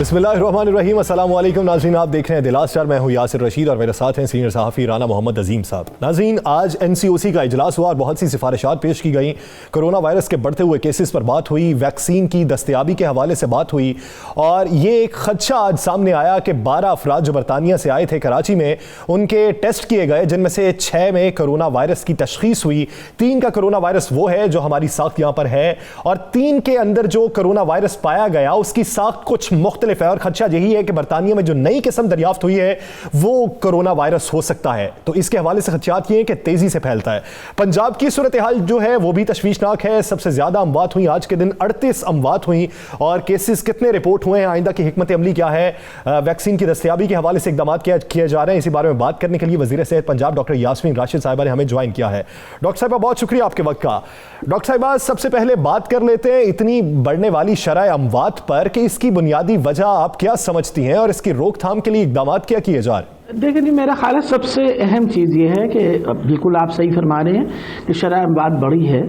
बिस्मिल्लाहिर्रहमानिर्रहीम, अस्सलाम वालेकुम नाज़रीन, आप देख रहे हैं दिलास चार। मैं हूं यासिर रशीद और मेरे साथ हैं सीनियर सहाफ़ी राना मोहम्मद अजीम साहब। नाज़रीन, आज NCOC का इजलास हुआ और बहुत सी सिफारिशात पेश की गई। कोरोना वायरस के बढ़ते हुए केसेस पर बात हुई, वैक्सीन की दस्तयाबी के हवाले से बात हुई और ये एक खदशा आज सामने आया कि 12 अफराद जो बरतानिया से आए थे कराची में, उनके टेस्ट किए गए, जिनमें से 6 में कोरोना वायरस की तशखीस हुई। 3 का कोरोना वायरस वो है जो हमारी साख्त यहाँ पर है और 3 के अंदर जो कोरोना वायरस पाया गया उसकी साख्त कुछ मुख्तलिफ है और खदशा यही है कि बरतानिया में जो नई किस्म दरियाफ्त हुई है वो कोरोना वायरस हो सकता है। तो इसके हवाले से खदशात ये हैं कि तेजी से फैलता है। पंजाब की सूरत हाल जो है वो भी तशवीशनाक है। सबसे ज्यादा अमवात हुई आज के दिन, 38 अमवात हुई और केसेस कितने रिपोर्ट हुए हैं, आइंदा की हिकमत अमली क्या है, वैक्सीन की दस्तयाबी के हवाले से इकदाम किए जा रहे हैं। इसी बारे में बात करने के लिए वजीर सेहत पंजाब डॉक्टर यास्मीन राशिद साहिबा ने हमें ज्वाइन किया है। डॉक्टर साहिबा, बहुत शुक्रिया आपके वक्त का। डॉक्टर साहिबा, सबसे पहले बात कर लेते हैं इतनी बढ़ने वाली शरह अमवात पर कि इसकी बुनियादी वजह आप क्या समझती हैं और इसकी रोकथाम के लिए इकदाम क्या किए जा रहे हैं? देखिए जी, मेरा ख्याल है सबसे अहम चीज़ ये है कि बिल्कुल आप सही फरमा रहे हैं कि शरह अमवात बढ़ी है,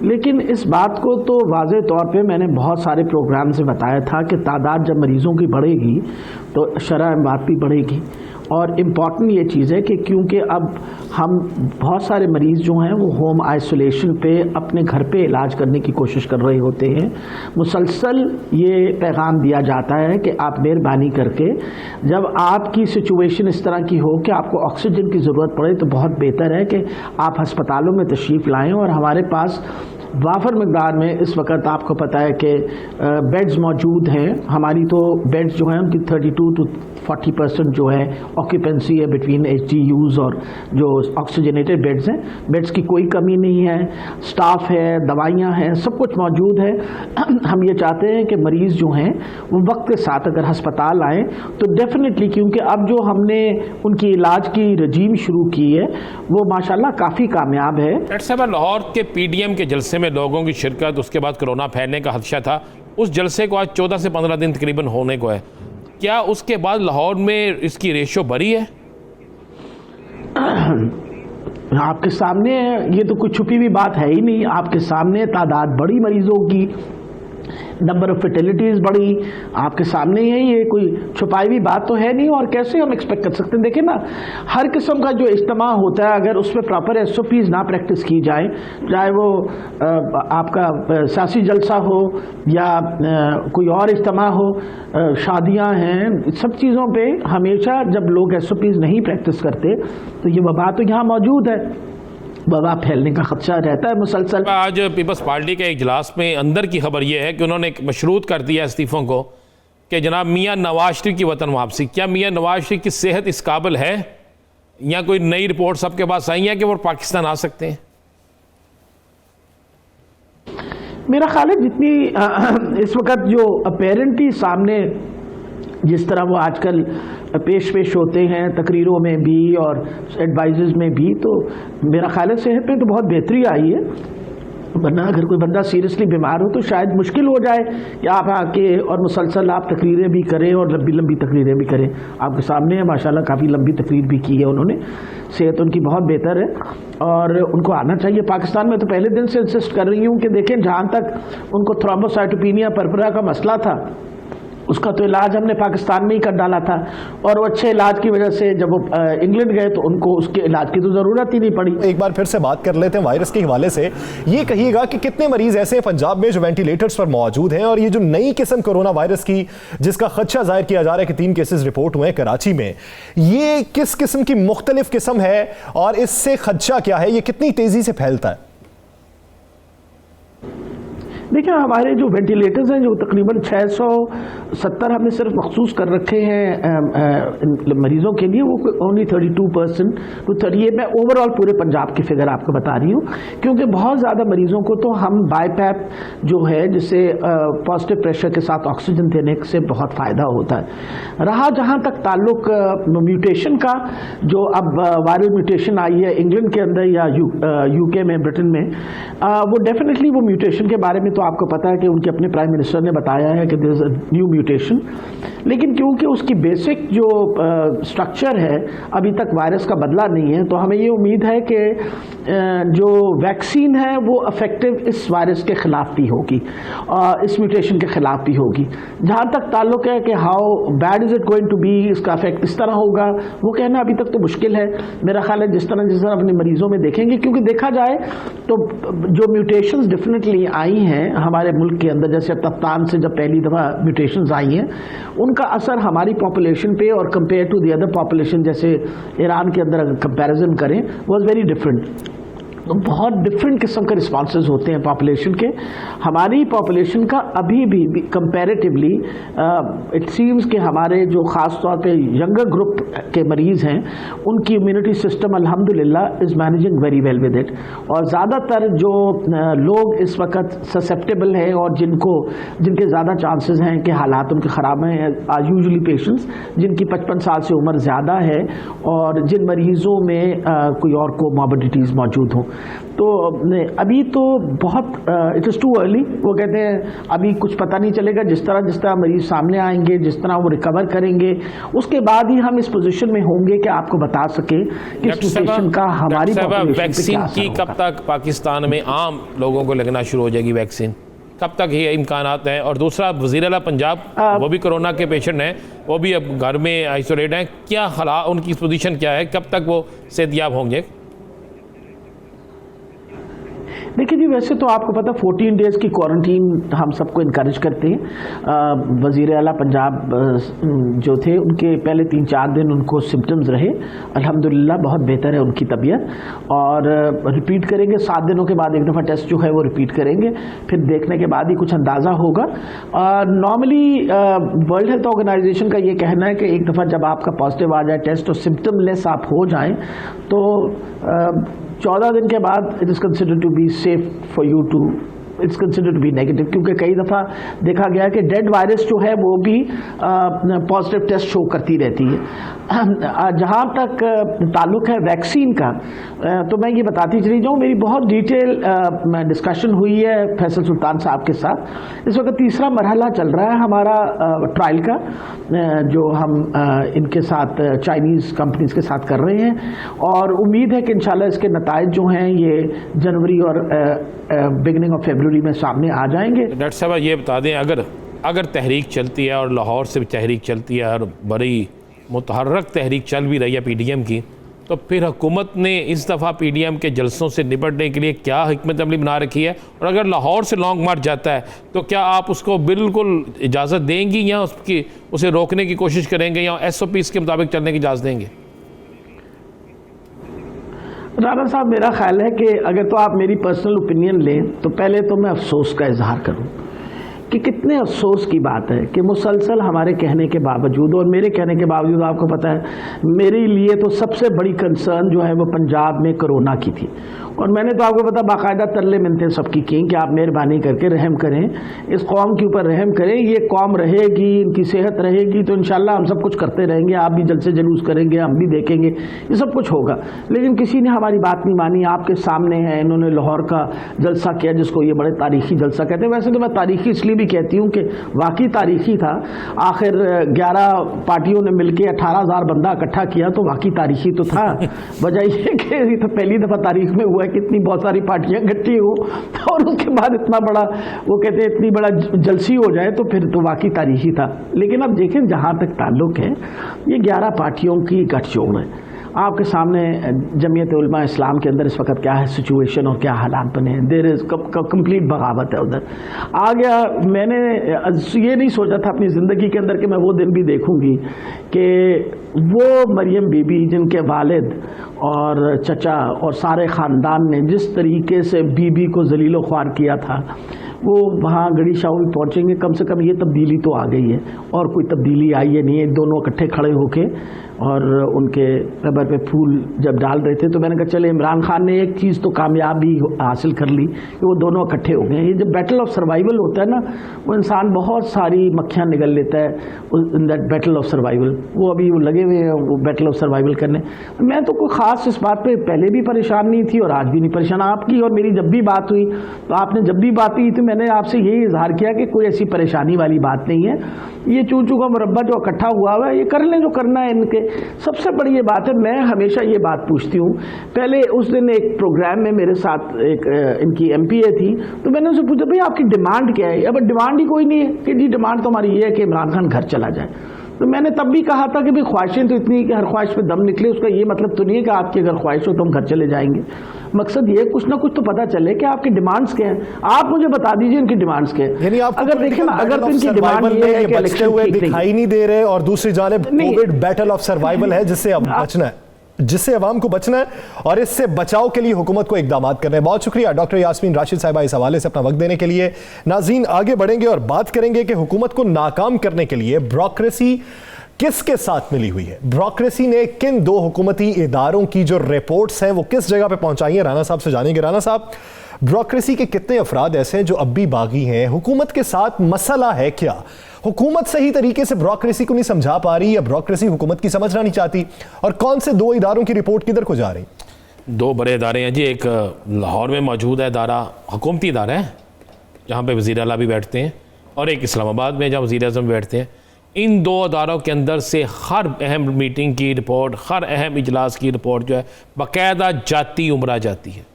लेकिन इस बात को तो वाज़े तौर पे मैंने बहुत सारे प्रोग्राम से बताया था कि तादाद जब मरीज़ों की बढ़ेगी तो शरह अमवात भी बढ़ेगी। और इम्पॉर्टेंट ये चीज़ है कि क्योंकि अब हम बहुत सारे मरीज़ जो हैं वो होम आइसोलेशन पे अपने घर पे इलाज करने की कोशिश कर रहे होते हैं, मुसलसल ये पैगाम दिया जाता है कि आप मेहरबानी करके जब आपकी सिचुएशन इस तरह की हो कि आपको ऑक्सीजन की ज़रूरत पड़े तो बहुत बेहतर है कि आप अस्पतालों में तशरीफ़ लाएँ। और हमारे पास वाफर मकदार में इस वक्त आपको पता है कि बेड्स मौजूद हैं। हमारी तो बेड्स जो हैं उनकी 32 to 40% जो है ऑक्यूपेंसी है बिटवीन HDUs और जो ऑक्सीजनेटेड बेड्स हैं। बेड्स की कोई कमी नहीं है, स्टाफ है, दवाइयाँ हैं, सब कुछ मौजूद है। हम ये चाहते हैं कि मरीज़ जो हैं वो वक्त के साथ अगर हस्पताल आएँ तो डेफिनेटली, क्योंकि अब जो हमने उनकी इलाज की रजीम शुरू की है वो माशाल्लाह काफ़ी कामयाब है। डॉक्टर साहब, लाहौर के PDM के जलसे में लोगों की शिरकत, उसके बाद कोरोना फैलने का खदशा था। उस जलसे को आज 14 से 15 दिन तकरीबन होने को है। क्या उसके बाद लाहौर में इसकी रेशो बढ़ी है? आपके सामने ये तो कोई छुपी हुई बात है ही नहीं, आपके सामने तादाद बढ़ी मरीजों की, नंबर ऑफ फर्टिलिटीज़ बढ़ी, आपके सामने ही है, ये कोई छुपाई हुई बात तो है नहीं। और कैसे हम एक्सपेक्ट कर सकते हैं? देखिए ना, हर किस्म का जो इज्तिमा होता है अगर उसमें प्रॉपर SOPs ना प्रैक्टिस की जाए, चाहे वो आपका सियासी जलसा हो या कोई और इज्तिमा हो, शादियां हैं, सब चीज़ों पे हमेशा जब लोग SOPs नहीं प्रैक्टिस करते तो ये वबा तो यहाँ मौजूद है, वबा फैलने का खदशा रहता है मुसलसल। आज पीपल्स पार्टी के इजलास में अंदर की खबर यह है कि उन्होंने एक मशरूत कर दिया इस्तीफ़ों को कि जनाब मियाँ नवाज शरीफ की वतन वापसी। क्या मियाँ नवाज शरीफ की सेहत इस काबिल है या कोई नई रिपोर्ट सबके पास आई है कि वो पाकिस्तान आ सकते हैं? मेरा ख्याल है जितनी इस वक्त जो अपेरेंटली सामने जिस तरह वो आजकल पेश होते हैं तकरीरों में भी और एडवाइज़र्स में भी, तो मेरा ख्याल है सेहत में तो बहुत बेहतरी आई है। वरना अगर कोई बंदा सीरियसली बीमार हो तो शायद मुश्किल हो जाए कि आप आके और मुसलसल आप तकरीरें भी करें और लंबी लंबी तकरीरें भी करें। आपके सामने है माशाल्लाह, काफ़ी लंबी तकरीर भी की है उन्होंने। सेहत उनकी बहुत बेहतर है और उनको आना चाहिए पाकिस्तान में। तो पहले दिन से इंसिस्ट कर रही हूँ कि देखें, जहाँ तक उनको थ्रोम्बोसाइटोपेनिया पर्परा का मसला था उसका तो इलाज हमने पाकिस्तान में ही कर डाला था और वो अच्छे इलाज की वजह से जब वो इंग्लैंड गए तो उनको उसके इलाज की तो ज़रूरत ही नहीं पड़ी। एक बार फिर से बात कर लेते हैं वायरस के हवाले से। ये कहिएगा कि कितने मरीज ऐसे हैं पंजाब में जो वेंटिलेटर्स पर मौजूद हैं और ये जो नई किस्म कोरोना वायरस की जिसका खदशा जाहिर किया जा रहा है कि 3 केसेस रिपोर्ट हुए हैं कराची में, ये किस किस्म की मुख्तलिफ किस्म है और इससे खदशा क्या है, ये कितनी तेजी से फैलता है? देखिए, हमारे जो वेंटिलेटर्स हैं जो तकरीबन 670 हमने सिर्फ मखसूस कर रखे हैं मरीज़ों के लिए, वो ओनली 32% तो 38 मैं ओवरऑल पूरे पंजाब की फिगर आपको बता रही हूँ, क्योंकि बहुत ज़्यादा मरीज़ों को तो हम बाईपैप जो है जिसे पॉजिटिव प्रेशर के साथ ऑक्सीजन देने से बहुत फ़ायदा होता है। रहा जहाँ तक ताल्लुक म्यूटेशन का, जो अब वायरल म्यूटेशन आई है इंग्लैंड के अंदर या UK में, ब्रिटेन में, वो डेफिनेटली वो म्यूटेशन के बारे में तो तो आपको पता है कि उनके अपने प्राइम मिनिस्टर ने बताया है कि there is a new mutation, लेकिन क्योंकि उसकी बेसिक जो स्ट्रक्चर है अभी तक वायरस का बदला नहीं है, तो हमें ये उम्मीद है कि जो वैक्सीन है वो इफेक्टिव इस वायरस के खिलाफ भी होगी, इस म्यूटेशन के खिलाफ भी होगी। जहाँ तक ताल्लुक है कि how bad is it going to be, इसका इफेक्ट इस तरह होगा, वो कहना अभी तक तो मुश्किल है। मेरा ख्याल है जिस तरह अपने मरीजों में देखेंगे, क्योंकि देखा जाए तो जो म्यूटेशंस डेफिनेटली आई हैं हमारे मुल्क के अंदर, जैसे तफ्तान से जब पहली दफ़ा म्यूटेशंस आई हैं, उनका असर हमारी पॉपुलेशन पे और compare to the other population, जैसे ईरान के अंदर अगर कंपैरिजन करें, वाज वेरी डिफरेंट। तो बहुत डिफरेंट किस्म के रिस्पॉन्सेज होते हैं पॉपुलेशन के। हमारी पॉपुलेशन का अभी भी कंपैरेटिवली इट सीम्स कि हमारे जो ख़ास तौर पे यंगर ग्रुप के मरीज़ हैं उनकी इम्यूनिटी सिस्टम अल्हम्दुलिल्लाह is managing very well with it. और ज़्यादातर जो लोग इस वक्त ससेप्टेबल हैं और जिनके ज़्यादा चांसेस हैं कि हालात उनके ख़राब हैं आर यूजुअली पेशेंट्स जिनकी 55 साल से उम्र ज़्यादा है और जिन मरीज़ों में कोई और कोमॉर्बिडिटीज़ मौजूद हों। तो अभी तो बहुत इट इज़ टू अर्ली। वो कहते हैं अभी कुछ पता नहीं चलेगा, जिस तरह मरीज सामने आएंगे, जिस तरह वो रिकवर करेंगे, उसके बाद ही हम इस पोजीशन में होंगे कि आपको बता सके कि इस म्यूटेशन का हमारी वैक्सीन की कब तक पाकिस्तान में आम लोगों को लगना शुरू हो जाएगी, वैक्सीन कब तक ये इम्कानात हैं? और दूसरा, वज़ीर आला पंजाब वो भी कोरोना के पेशेंट हैं, वो भी अब घर में आइसोलेट हैं, क्या हालात उनकी पोजीशन क्या है, कब तक वो सेहतयाब होंगे? देखिए जी, वैसे तो आपको पता 14 डेज़ की क्वारंटीन हम सबको इनकरेज करते हैं। वज़ीर आला पंजाब जो थे उनके पहले 3-4 दिन उनको सिम्टम्स रहे, अल्हम्दुलिल्लाह बहुत बेहतर है उनकी तबीयत, और रिपीट करेंगे 7 दिनों के बाद एक दफ़ा टेस्ट जो है वो रिपीट करेंगे, फिर देखने के बाद ही कुछ अंदाज़ा होगा। नॉर्मली वर्ल्ड हेल्थ ऑर्गेनाइजेशन का ये कहना है कि एक दफ़ा जब आपका पॉजिटिव आ जाए टेस्ट और सिम्टमलेस आप हो जाएं तो 14 दिन के बाद it is considered to be safe for you to, it's considered to be negative, क्योंकि कई दफ़ा देखा गया कि डेड वायरस जो है वो भी पॉजिटिव टेस्ट शो करती रहती है। जहाँ तक ताल्लुक़ है वैक्सीन का, तो मैं ये बताती चली जाऊँ, मेरी बहुत डिटेल डिस्कशन हुई है फैसल सुल्तान साहब के साथ। इस वक्त तीसरा मरहला चल रहा है हमारा ट्रायल का, जो हम इनके साथ चाइनीज़ कंपनीज़ के साथ कर रहे हैं, और उम्मीद है कि इंशाल्लाह इसके नताइज जो हैं ये जनवरी और बिगनिंग ऑफ फरवरी में सामने आ जाएंगे। डॉक्टर साहब ये बता दें, अगर तहरीक चलती है और लाहौर से भी तहरीक चलती है और बड़ी मुतहर्रक तहरीक चल भी रही है PDM की, तो फिर हुकूमत ने इस दफ़ा PDM के जलसों से निपटने के लिए क्या हिकमत अमली बना रखी है? और अगर लाहौर से लॉन्ग मार्च जाता है तो क्या आप उसको बिल्कुल इजाज़त देंगी या उसे रोकने की कोशिश करेंगे या SOPs के मुताबिक चलने की इजाज़त देंगे? राना साहब, मेरा ख्याल है कि अगर तो आप मेरी पर्सनल ओपिनियन लें तो पहले तो मैं अफसोस का इजहार करूं कि कितने अफसोस की बात है कि मुसलसल हमारे कहने के बावजूद और मेरे कहने के बावजूद, आपको पता है मेरे लिए तो सबसे बड़ी कंसर्न जो है वो पंजाब में कोरोना की थी, और मैंने तो आपको पता बाकायदा तरले मिन्नतें सबकी की कि आप मेहरबानी करके रहम करें, इस कौम के ऊपर रहम करें, ये कौम रहेगी, इनकी सेहत रहेगी तो इंशाल्लाह हम सब कुछ करते रहेंगे, आप भी जलसे जुलूस करेंगे, हम भी देखेंगे, ये सब कुछ होगा। लेकिन किसी ने हमारी बात नहीं मानी। आपके सामने है, इन्होंने लाहौर का जलसा किया जिसको ये बड़े तारीखी जलसा कहते हैं। वैसे तो मैं तारीखी इसलिए भी कहती हूँ कि वाकई तारीखी था। आखिर 11 पार्टियों ने मिलकर 18,000 बंदा इकट्ठा किया तो वाकई तारीखी तो था। वजह यह कि ये तो पहली दफ़ा तारीख में हुआ कि इतनी बहुत सारी पार्टियां इकट्ठी हो और उसके बाद इतना बड़ा, वो कहते हैं इतनी बड़ा जलसी हो जाए, तो फिर तो वाकई तारीखी था। लेकिन अब देखें, जहाँ तक ताल्लुक है ये 11 पार्टियों की गठजोड़ है। आपके सामने जमीयत उलमा इस्लाम के अंदर इस वक्त क्या है सिचुएशन और क्या हालात बने हैं। देर इज़ कंप्लीट बगावत है उधर आ गया। मैंने ये नहीं सोचा था अपनी ज़िंदगी के अंदर कि मैं वो दिन भी देखूंगी कि वो मरियम बीबी जिनके वालिद और चचा और सारे ख़ानदान ने जिस तरीके से बीबी को जलीलो ख्वार किया था, वो वहाँ गड़ी शाह भी पहुँचेंगे। कम से कम ये तब्दीली तो आ गई है, और कोई तब्दीली आई है नहीं है, दोनों इकट्ठे खड़े होके और उनके कब्र पे फूल जब डाल रहे थे तो मैंने कहा चले इमरान खान ने एक चीज़ तो कामयाबी हासिल कर ली कि वो दोनों इकट्ठे हो गए। ये जब बैटल ऑफ सर्वाइवल होता है ना, वो इंसान बहुत सारी मक्खियाँ निगल लेता है in that battle of survival. वो अभी वो लगे हुए हैं वो बैटल ऑफ सर्वाइवल करने। मैं तो कोई ख़ास इस बात पे पहले भी परेशान नहीं थी और आज भी नहीं परेशान। आपकी और मेरी जब भी बात हुई तो आपने जब भी बात की तो मैंने आपसे यही इजहार किया कि कोई ऐसी परेशानी वाली बात नहीं है। ये चूं चूं का मुरब्बा जो इकट्ठा हुआ है ये कर लें जो करना है इनके। सबसे बड़ी ये बात है, मैं हमेशा ये बात पूछती हूँ। पहले उस दिन एक प्रोग्राम में मेरे साथ एक इनकी MPA थी, तो मैंने उनसे पूछा भाई आपकी डिमांड क्या है? अब डिमांड ही कोई नहीं है कि जी डिमांड तो हमारी ये है कि इमरान खान घर चला जाए। तो मैंने तब भी कहा था कि भाई ख्वाहिशें तो इतनी कि हर ख्वाहिश पे दम निकले, उसका ये मतलब तो नहीं है कि आपकी अगर ख्वाहिश हो तो हम घर चले जाएंगे। मकसद ये कुछ ना कुछ तो पता चले कि आपकी डिमांड्स क्या हैं। आप मुझे बता दीजिए इनकी डिमांड्स क्या हैं। यानी आप अगर देखें ना, अगर तो इनकी डिमांड ये है कि बचते हुए दिखाई नहीं दे रहे और दूसरी जानिब कोविड बैटल ऑफ सर्वाइवल है जिससे अब बचना है, जिससे अवाम को बचना है और इससे बचाव के लिए हुकूमत को इकदाम करने हैं। बहुत शुक्रिया डॉक्टर यास्मीन राशिद साहिबा इस हवाले से अपना वक्त देने के लिए। नाज़रीन आगे बढ़ेंगे और बात करेंगे कि हुकूमत को नाकाम करने के लिए ब्यूरोक्रेसी किसके साथ मिली हुई है। ब्यूरोक्रेसी ने किन दो हुकूमती इदारों की जो रिपोर्ट्स हैं वो किस जगह पे पहुंचाई है, राना साहब से जानेंगे। राना साहब, ब्यूरोक्रेसी के कितने अफराद ऐसे हैं जो अब भी बागी हैं? हुकूमत के साथ मसला है क्या? हुकूमत सही तरीके से ब्यूरोक्रेसी को नहीं समझा पा रही या ब्यूरोक्रेसी हुकूमत की समझना नहीं चाहती? और कौन से दो इदारों की रिपोर्ट किधर को जा रही? दो बड़े इदारे हैं जी। एक लाहौर में मौजूद है इदारा, हुकूमती इदारा है जहाँ पे वज़ीर आला भी बैठते हैं, और एक इस्लामाबाद में जहाँ वज़ीर आज़म बैठते हैं। इन दो अदारों के अंदर से हर अहम मीटिंग की रिपोर्ट, हर अहम इजलास की रिपोर्ट जो है बाकायदा जाती उमरा जाती है।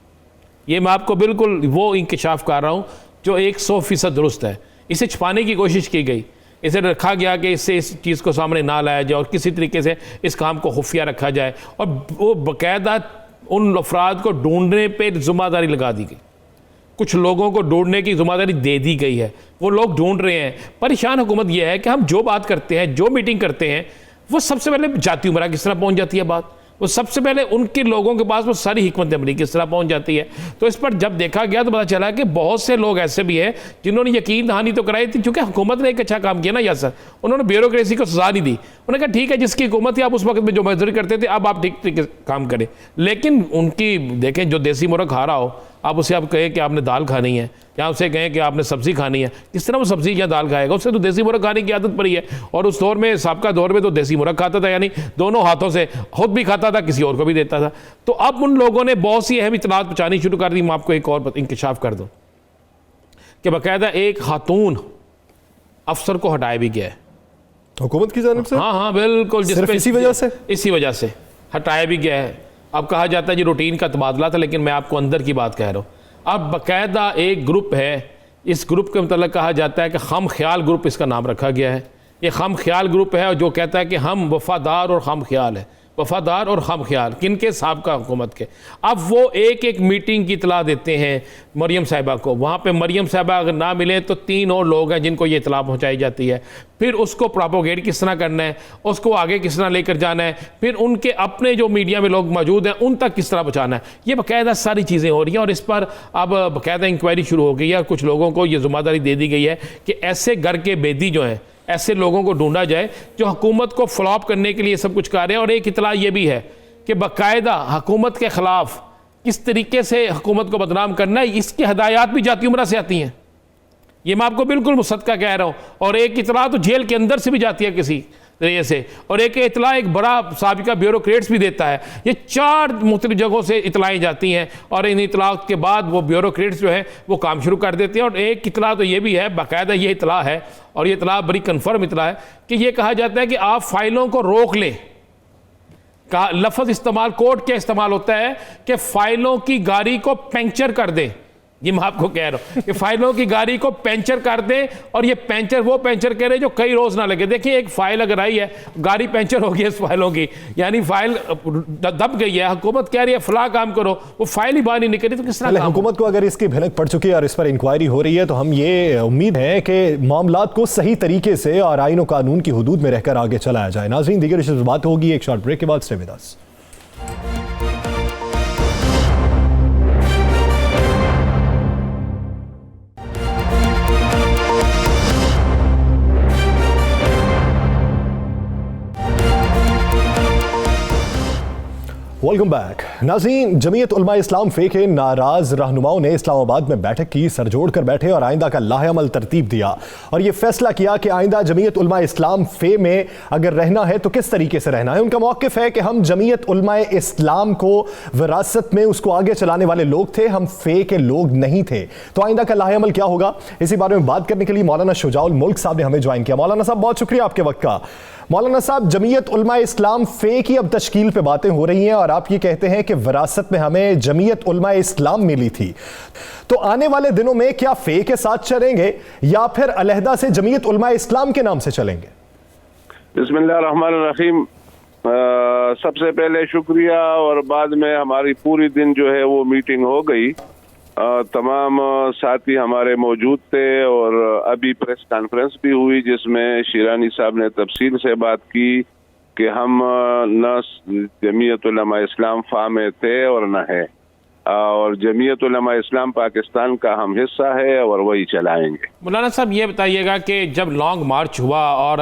ये मैं आपको बिल्कुल वो इंकशाफ कर रहा हूँ जो 100% दुरुस्त है। इसे छुपाने की कोशिश की गई, इसे रखा गया कि इससे इस चीज़ को सामने ना लाया जाए और किसी तरीके से इस काम को खुफिया रखा जाए, और वो बाकायदा उन अफराद को ढूंढने पर ज़िम्मेदारी लगा दी गई। कुछ लोगों को ढूंढने की ज़िम्मेदारी दे दी गई है, वो लोग ढूंढ रहे हैं। परेशान हुकूमत यह है कि हम जो बात करते हैं, जो मीटिंग करते हैं, वो सबसे पहले जाती उमरा किस तरह पहुंच जाती है बात, वो सबसे पहले उनके लोगों के पास वो सारी हिकमत अमली किस तरह पहुंच जाती है। तो इस पर जब देखा गया तो पता चला कि बहुत से लोग ऐसे भी हैं जिन्होंने यकीन दहानी तो कराई थी, क्योंकि हुकूमत ने एक अच्छा काम किया ना यासर, उन्होंने ब्यूरोक्रेसी को सजा नहीं दी। उन्होंने कहा ठीक है जिसकी हुकूमत थी आप उस वक्त में जो मजदूरी करते थे अब आप ठीक ठीक काम करें। लेकिन उनकी देखें जो देसी मुर्गा खा रहा हो, आप उसे आप कहें कि आपने दाल खानी है या उसे कहें कि आपने सब्जी खानी है, किस तरह वो सब्जी या दाल खाएगा? उससे तो देसी मुर्गा खाने की आदत पड़ी है। और उस दौर में, साबका दौर में तो देसी मुर्गा खाता था, यानी दोनों हाथों से खुद भी खाता था, किसी और को भी देता था। तो अब उन लोगों ने बहुत सी अहम इतलात पहुँचानी शुरू कर दी। मैं आपको एक और इंकशाफ कर दूँ कि बाकायदा एक खातून अफसर को हटाया भी गया है हुकूमत की जानिब से। हाँ बिल्कुल, सिर्फ इसी वजह से हटाया भी गया है। अब कहा जाता है जी रूटीन का तबादला था, लेकिन मैं आपको अंदर की बात कह रहा हूँ। अब बाकायदा एक ग्रुप है, इस ग्रुप के मतलब कहा जाता है कि खम ख्याल ग्रुप इसका नाम रखा गया है। ये खम ख्याल ग्रुप है जो कहता है कि हम वफादार और खम ख्याल है, वफादार और खम ख्याल किनके? साबका हुकूमत के। अब वो एक एक मीटिंग की इतला देते हैं मरियम साहिबा को। वहाँ पे मरियम साहिबा अगर ना मिले तो 3 और लोग हैं जिनको ये इतला पहुँचाई जाती है। फिर उसको प्रोपोगेट किस तरह करना है, उसको आगे किस तरह लेकर जाना है, फिर उनके अपने जो मीडिया में लोग मौजूद हैं उन तक किस तरह पहुँचाना है। ये बाकायदा सारी चीज़ें हो रही हैं और इस पर अब बाकायदा इंक्वायरी शुरू हो गई है। और कुछ लोगों को ये जिम्मेदारी दे दी गई है कि ऐसे घर के बेदी जो हैं, ऐसे लोगों को ढूंढा जाए जो हुकूमत को फ्लॉप करने के लिए सब कुछ कर रहे हैं। और एक इतला ये भी है कि बाकायदा हुकूमत के ख़िलाफ़ किस तरीके से हुकूमत को बदनाम करना है, इसकी हदायत भी जाती उमरा से आती हैं। ये मैं आपको बिल्कुल मुसद्दक़ा कह रहा हूँ। और एक इतला तो जेल के अंदर से भी जाती है किसी तरीके से, और एक इतला एक बड़ा साबिका ब्यूरोक्रेट्स भी देता है। ये 4 मुख्तलिफ जगहों से इतलाएँ जाती हैं और इन इतला के बाद वो ब्यूरोक्रेट्स जो है वो काम शुरू कर देते हैं। और एक इतला तो ये भी है, बाकायदा ये इतला है और ये इतला बड़ी कन्फर्म इतला है कि ये कहा जाता है कि आप फाइलों को रोक लें। कहा लफ्ज़ इस्तेमाल, कोड क्या इस्तेमाल होता है कि फाइलों की गाड़ी को पंक्चर कर दें। ये मैं आपको कह रहा हूँ कि फाइलों की गाड़ी को पंचर कर दें, और ये पंचर वो पंचर कह रहे हैं जो कई रोज ना लगे। देखिए एक फाइल अगर आई है, गाड़ी पंचर हो गई इस फाइलों की, यानी फाइल दब गई है, हुकूमत कह रही है फला काम करो, वो फाइल ही बाहर नहीं निकली, तो किस तरह? हुकूमत को अगर इसकी भनक पड़ चुकी है और इस पर इंक्वायरी हो रही है तो हम ये उम्मीद है कि मामलात को सही तरीके से और आईन और कानून की हुदूद में रहकर आगे चलाया जाए। नाज़रीन दीगर इस बात होगी एक शॉर्ट ब्रेक के बाद। Stay with us. Welcome back नाज़रीन। जमीयत उलमा इस्लाम फे के नाराज रहनुमाओं ने इस्लामाबाद में बैठक की, सर जोड़ कर बैठे और आइंदा का लाहेअमल तरतीब दिया और ये फैसला किया कि आइंदा जमीयत उलमा इस्लाम फे में अगर रहना है तो किस तरीके से रहना है। उनका मौक़िफ़ है कि हम जमीयत उलमा इस्लाम को विरासत में उसको आगे चलाने वाले लोग थे, हम फे के लोग नहीं थे। तो आइंदा का लाहेअमल क्या होगा, इसी बारे में बात करने के लिए मौलाना शुजाउल मुल्क साहब ने हमें ज्वाइन किया। मौलाना साहब बहुत शुक्रिया आपके वक्त का। मौलाना साहब, जमीयत उलमा इस्लाम फे की अब तश्कील पे बातें हो रही हैं और आप ये कहते हैं कि विरासत में हमें जमीयत उलमा इस्लाम मिली थी, तो आने वाले दिनों में क्या फे के साथ चलेंगे या फिर अलहदा से जमीयत उलमा इस्लाम के नाम से चलेंगे? बिस्मिल्लाहिर्रहमानिर्रहीम। सबसे पहले शुक्रिया, और बाद में हमारी पूरी दिन जो है वो मीटिंग हो गई, तमाम साथी हमारे मौजूद थे और अभी प्रेस कॉन्फ्रेंस भी हुई जिसमें शिरानी साहब ने तफसील से बात की कि हम न जमीयत उलमा इस्लाम फा में थे और न है, और जमीयत उलमा इस्लाम पाकिस्तान का हम हिस्सा है और वही चलाएंगे। मौलाना साहब ये बताइएगा कि जब लॉन्ग मार्च हुआ और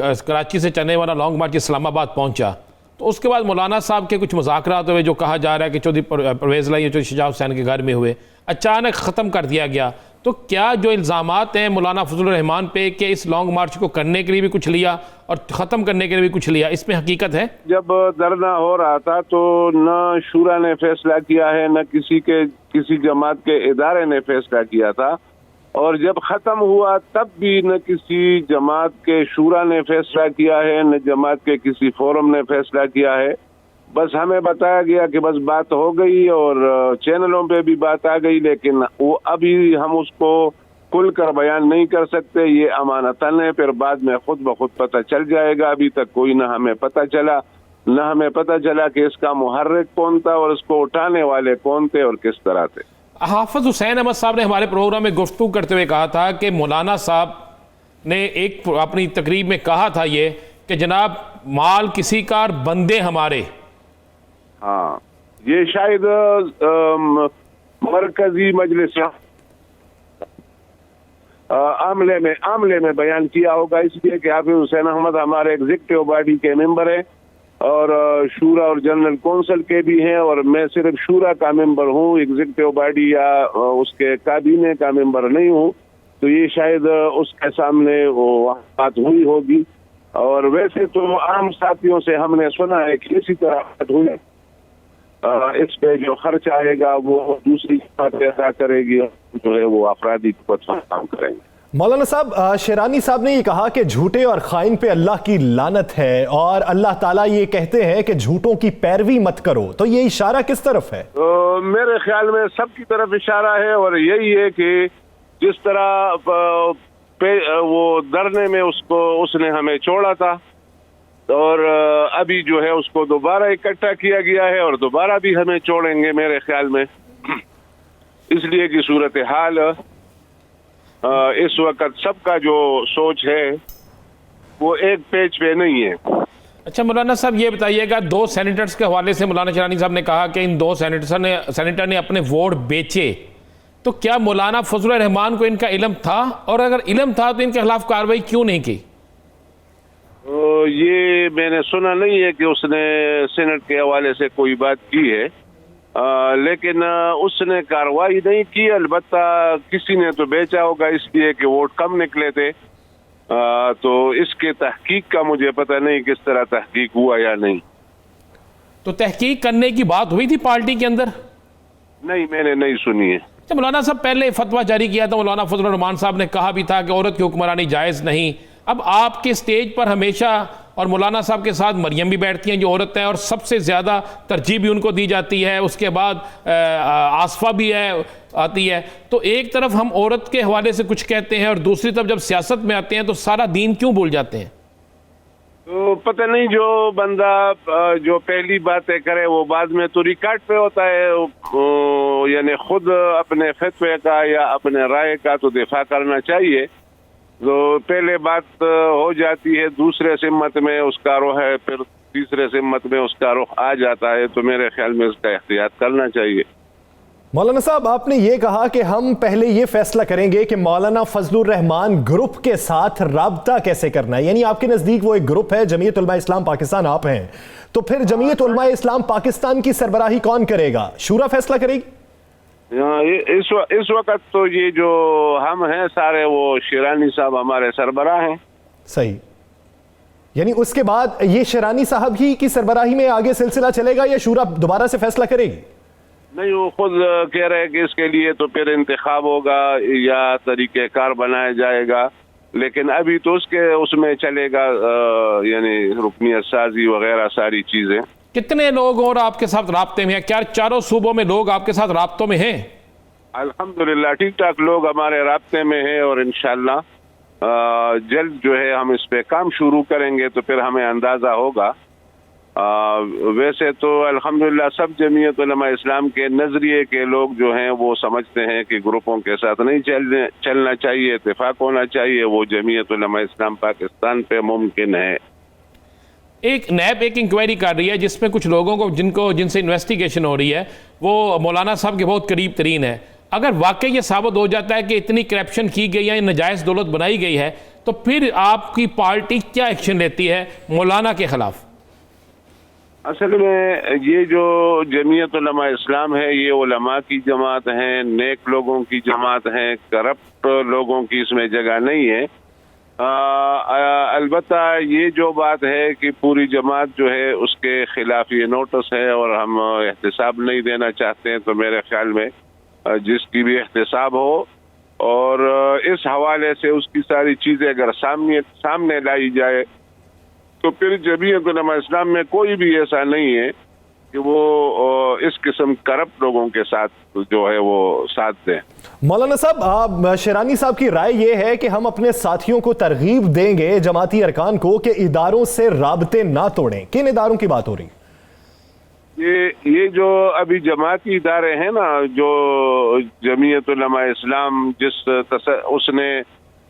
कराची से चलने वाला लॉन्ग मार्च इस्लामाबाद पहुंचा, तो उसके बाद मौलाना साहब के कुछ मुज़ाकरात हुए जो कहा जा रहा है कि चौधरी परवेज़ लाई चौधरी शुजा हुसैन के घर में हुए, अचानक ख़त्म कर दिया गया। तो क्या जो इल्ज़ामात हैं मौलाना फजलुर रहमान पे कि इस लॉन्ग मार्च को करने के लिए भी कुछ लिया और ख़त्म करने के लिए भी कुछ लिया, इसमें हकीकत है? जब धरना हो रहा था तो न शूरा ने फैसला किया है, न किसी जमात के इदारे ने फैसला किया था, और जब खत्म हुआ तब भी न किसी जमात के शूरा ने फैसला किया है, न जमात के किसी फोरम ने फैसला किया है। बस हमें बताया गया कि बस बात हो गई और चैनलों पे भी बात आ गई, लेकिन वो अभी हम उसको खुलकर बयान नहीं कर सकते, ये अमानतन है, फिर बाद में खुद ब खुद पता चल जाएगा। अभी तक कोई न हमें पता चला कि इसका मुहर्रिक कौन था और इसको उठाने वाले कौन थे और किस तरह थे। हाफिज हुसैन अहमद साहब ने हमारे प्रोग्राम में गुफ्तगू करते हुए कहा था कि मौलाना साहब ने एक अपनी तकरीब में कहा था ये कि जनाब माल किसी का और बंदे हमारे। हाँ, ये शायद मरकजी मजलिस आमले में बयान किया होगा, इसलिए कि हाफिज हुसैन अहमद हमारे एग्जीक्यूटिव बॉडी के मेंबर हैं और शूरा और जनरल कौंसिल के भी हैं, और मैं सिर्फ शूरा का मेंबर हूँ, एग्जीक्यूटिव बॉडी या उसके काबीने का मेंबर नहीं हूँ। तो ये शायद उसके सामने वो बात हुई होगी, और वैसे तो आम साथियों से हमने सुना है कि इसी तरह बात हुई। इस पे जो खर्च आएगा वो दूसरी बातें अदा करेगी, जो है वो अफरादी काम करेंगे। मौलाना साहब, शेरानी साहब ने ये कहा कि झूठे और खाइन पे अल्लाह की लानत है और अल्लाह ताला ये कहते हैं कि झूठों की पैरवी मत करो, तो ये इशारा किस तरफ है? मेरे ख्याल में सबकी तरफ इशारा है, और यही है कि जिस तरह वो धरने में उसने हमें छोड़ा था और अभी जो है उसको दोबारा इकट्ठा किया गया है और दोबारा भी हमें छोड़ेंगे मेरे ख्याल में, इसलिए कि सूरत हाल इस वक्त सबका जो सोच है वो एक पेज पे नहीं है। अच्छा मौलाना साहब, ये बताइएगा, 2 सेनेटर्स के हवाले से मौलाना शिरानी साहब ने कहा कि इन 2 सेनेटर ने अपने वोट बेचे, तो क्या मौलाना फजलुर रहमान को इनका इल्म था, और अगर इल्म था तो इनके खिलाफ कार्रवाई क्यों नहीं की? ये मैंने सुना नहीं है कि उसने सेनेट के हवाले से कोई बात की है, लेकिन उसने कार्रवाई नहीं की। अलबत्ता किसी ने तो बेचा होगा इसलिए कि वोट कम निकले थे, तो इसके तहकीक का मुझे पता नहीं किस तरह तहकीक हुआ या नहीं। तो तहकीक करने की बात हुई थी पार्टी के अंदर? नहीं, मैंने नहीं सुनी है। तो मौलाना साहब पहले फतवा जारी किया था, मौलाना फजलुर रहमान साहब ने कहा भी था कि औरत की हुक्मरानी जायज़ नहीं। अब आपके स्टेज पर हमेशा और मौलाना साहब के साथ मरियम भी बैठती हैं जो औरत है और सबसे ज़्यादा तरजीह भी उनको दी जाती है, उसके बाद आसफा भी है आती है। तो एक तरफ हम औरत के हवाले से कुछ कहते हैं और दूसरी तरफ जब सियासत में आते हैं तो सारा दीन क्यों भूल जाते हैं? तो पता नहीं, जो बंदा जो पहली बातें करे वो बाद में तो रिकॉर्ड पे होता है, यानी खुद अपने फतवे का या अपने राय का तो दिफा करना चाहिए। तो पहले बात हो जाती है, दूसरे सिम्मत में उसका रुख है, फिर तीसरे सिम्मत में उसका रुख आ जाता है, तो मेरे ख्याल में इसका एहतियात करना चाहिए। मौलाना साहब, आपने ये कहा कि हम पहले ये फैसला करेंगे कि मौलाना फजलुर रहमान ग्रुप के साथ राब्ता कैसे करना है, यानी आपके नजदीक वो एक ग्रुप है, जमीयत उलमा इस्लाम पाकिस्तान आप हैं, तो फिर जमीयत उलमा इस्लाम पाकिस्तान की सरबराही कौन करेगा? शूरा फैसला करेगी? इस वक्त तो ये जो हम हैं सारे, वो शिरानी साहब हमारे सरबराह हैं। सही, यानी उसके बाद ये शिरानी साहब ही की सरबराही में आगे सिलसिला चलेगा या शूरा दोबारा से फैसला करेगी? नहीं, वो खुद कह रहे हैं कि इसके लिए तो फिर इंतखाब होगा या तरीक़ेकार बनाया जाएगा, लेकिन अभी तो उसमें चलेगा यानी रुकनियत साजी वगैरह सारी चीजें। कितने लोग और आपके साथ राब्ते में हैं? क्या चारों सूबों में लोग आपके साथ राब्तों में हैं? अल्हम्दुलिल्लाह ठीक ठाक लोग हमारे राब्ते में हैं और इंशाअल्लाह जल्द जो है हम इस पे काम शुरू करेंगे तो फिर हमें अंदाजा होगा। वैसे तो अल्हम्दुलिल्लाह सब जमीयत उलमा इस्लाम के नजरिए के लोग जो हैं वो समझते हैं कि ग्रुपों के साथ नहीं चलना चाहिए, इत्तेफाक होना चाहिए, वो जमीयत उलमा इस्लाम पाकिस्तान पे मुमकिन है। एक नैब एक इंक्वायरी कर रही है जिसमें कुछ लोगों को जिनसे इन्वेस्टिगेशन हो रही है वो मौलाना साहब के बहुत करीब तरीन है। अगर वाकई ये साबित हो जाता है कि इतनी करप्शन की गई है, नाजायज़ दौलत बनाई गई है, तो फिर आपकी पार्टी क्या एक्शन लेती है मौलाना के खिलाफ? असल में ये जो जमीयत उलमा इस्लाम है ये उलमा की जमात है, नेक लोगों की जमात है, करप्ट लोगों की इसमें जगह नहीं है। अलबत्ता ये जो बात है कि पूरी जमात जो है उसके खिलाफ ये नोटिस है और हम एहतसाब नहीं देना चाहते हैं, तो मेरे ख्याल में जिसकी भी एहतसाब हो और इस हवाले से उसकी सारी चीज़ें अगर सामने लाई जाए तो फिर जमीयत उलमा इस्लाम में कोई भी ऐसा नहीं है कि वो इस किस्म करप्ट लोगों के साथ जो है वो साथ दें। मौलाना साहब, शिरानी साहब की राय ये है कि हम अपने साथियों को तरगीब देंगे, जमाती अरकान को, कि इदारों से राबते ना तोड़ें। किन इदारों की बात हो रही? ये जो अभी जमाती इदारे हैं ना, जो जमीयत उलमा इस्लाम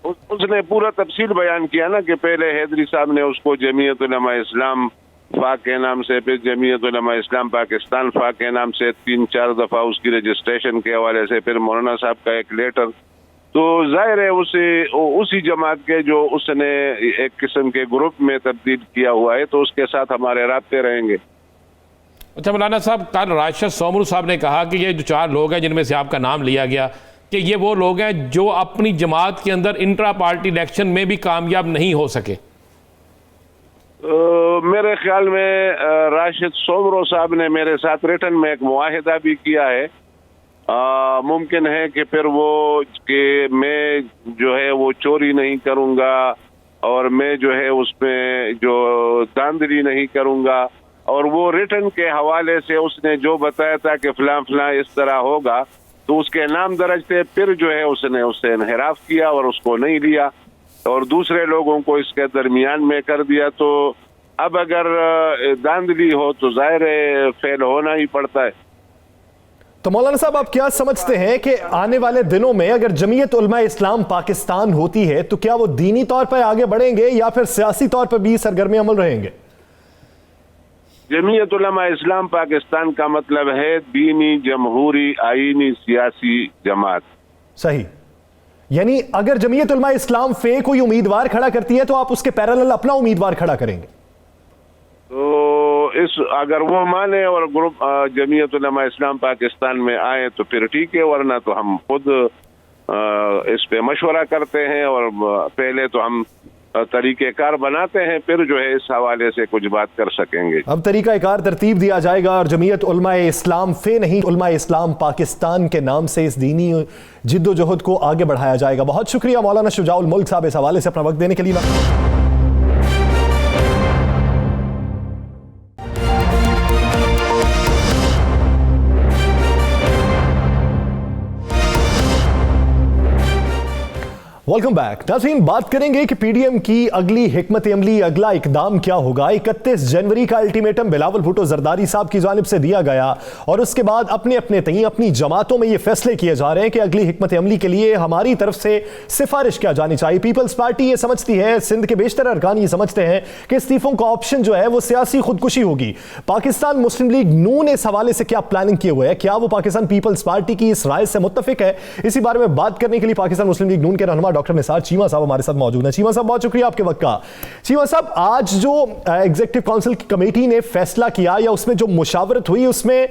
उसने पूरा तफसील बयान किया ना कि पहले हैदरी साहब ने उसको जमीयत उलमा इस्लाम फाक के नाम से, फिर जमीयत उलमा इस्लाम पाकिस्तान फाक के नाम से 3-4 दफा उसकी रजिस्ट्रेशन के हवाले से, फिर मौलाना साहब का एक लेटर, तो जाहिर है उसी जमात के जो उसने एक किस्म के ग्रुप में तब्दील किया हुआ है, तो उसके साथ हमारे राब्ते रहेंगे। अच्छा मौलाना साहब, कल राशिद सोमरू साहब ने कहा कि ये जो 4 लोग हैं जिनमें से आपका नाम लिया गया कि ये वो लोग हैं जो अपनी जमात के अंदर इंट्रा पार्टी इलेक्शन में भी कामयाब नहीं हो सके। मेरे ख्याल में राशिद सोमरू साहब ने मेरे साथ रिटर्न में एक मुआहिदा भी किया है। मुमकिन है कि फिर वो कि मैं जो है वो चोरी नहीं करूंगा और मैं जो है उसमें जो धांधली नहीं करूंगा, और वो रिटर्न के हवाले से उसने जो बताया था कि फलां फलां इस तरह होगा, तो उसके नाम दर्ज थे, फिर जो है उसने उससे इनहिराफ किया और उसको नहीं लिया और दूसरे लोगों को इसके दरमियान में कर दिया। तो अब अगर धांधली हो तो जाहिर है फेल होना ही पड़ता है। तो मौलाना साहब, आप क्या समझते हैं कि आने वाले दिनों में अगर जमीयत उलमा इस्लाम पाकिस्तान होती है तो क्या वो दीनी तौर पर आगे बढ़ेंगे या फिर सियासी तौर पर भी सरगर्म अमल रहेंगे? जमीयत उलमा इस्लाम पाकिस्तान का मतलब है दीनी, जमहूरी, आईनी, सियासी जमात। सही, यानी अगर जमीयत उलमा इस्लाम फे कोई उम्मीदवार खड़ा करती है तो आप उसके पैरेलल अपना उम्मीदवार खड़ा करेंगे? तो अगर वो माने और ग्रुप जमीयत उलमा इस्लाम पाकिस्तान में आए तो फिर ठीक है, वरना तो हम खुद इस पे मशवरा करते हैं और पहले तो हम तरीक़ेकार बनाते हैं, फिर जो है इस हवाले से कुछ बात कर सकेंगे। अब तरीक़ाकार तरतीब दिया जाएगा और जमीयत उलमा इस्लाम फे नहीं, उलमा इस्लाम पाकिस्तान के नाम से इस दीनी जिद्दोजहद को आगे बढ़ाया जाएगा। बहुत शुक्रिया मौलाना शुजाउल मुल्क साहब इस हवाले से अपना वक्त देने के लिए। Welcome back. नाज़रीन, बात करेंगे कि पीडीएम की अगली हिकमत अमली, अगला इकदाम क्या होगा। 31 जनवरी का अल्टीमेटम बिलावल भुट्टो जरदारी साहब की जानिब से दिया गया और उसके बाद अपने अपने तई अपनी जमातों में ये फैसले किए जा रहे हैं कि अगली हिकमत अमली के लिए हमारी तरफ से सिफारिश क्या जानी चाहिए। पीपल्स पार्टी ये समझती है, सिंध के बेशतर अरकान ये समझते हैं कि इस्तीफों का ऑप्शन जो है वो सियासी खुदकुशी होगी। पाकिस्तान मुस्लिम लीग नून इस हवाले से क्या प्लानिंग किए हुए है, क्या वो पाकिस्तान पीपल्स पार्टी की इस राय से मुत्तफिक है? इसी बारे में बात करने के लिए पाकिस्तान मुस्लिम लीग नून के रहनुमा डॉक्टर निसार चीमा साहब हमारे साथ मौजूद हैं। चीमा साहब, बहुत शुक्रिया आपके वक्त का। चीमा साहब, आज जो एग्जीक्यूटिव काउंसिल की कमेटी ने फैसला किया या उसमें जो मुशावरत हुई, उसमें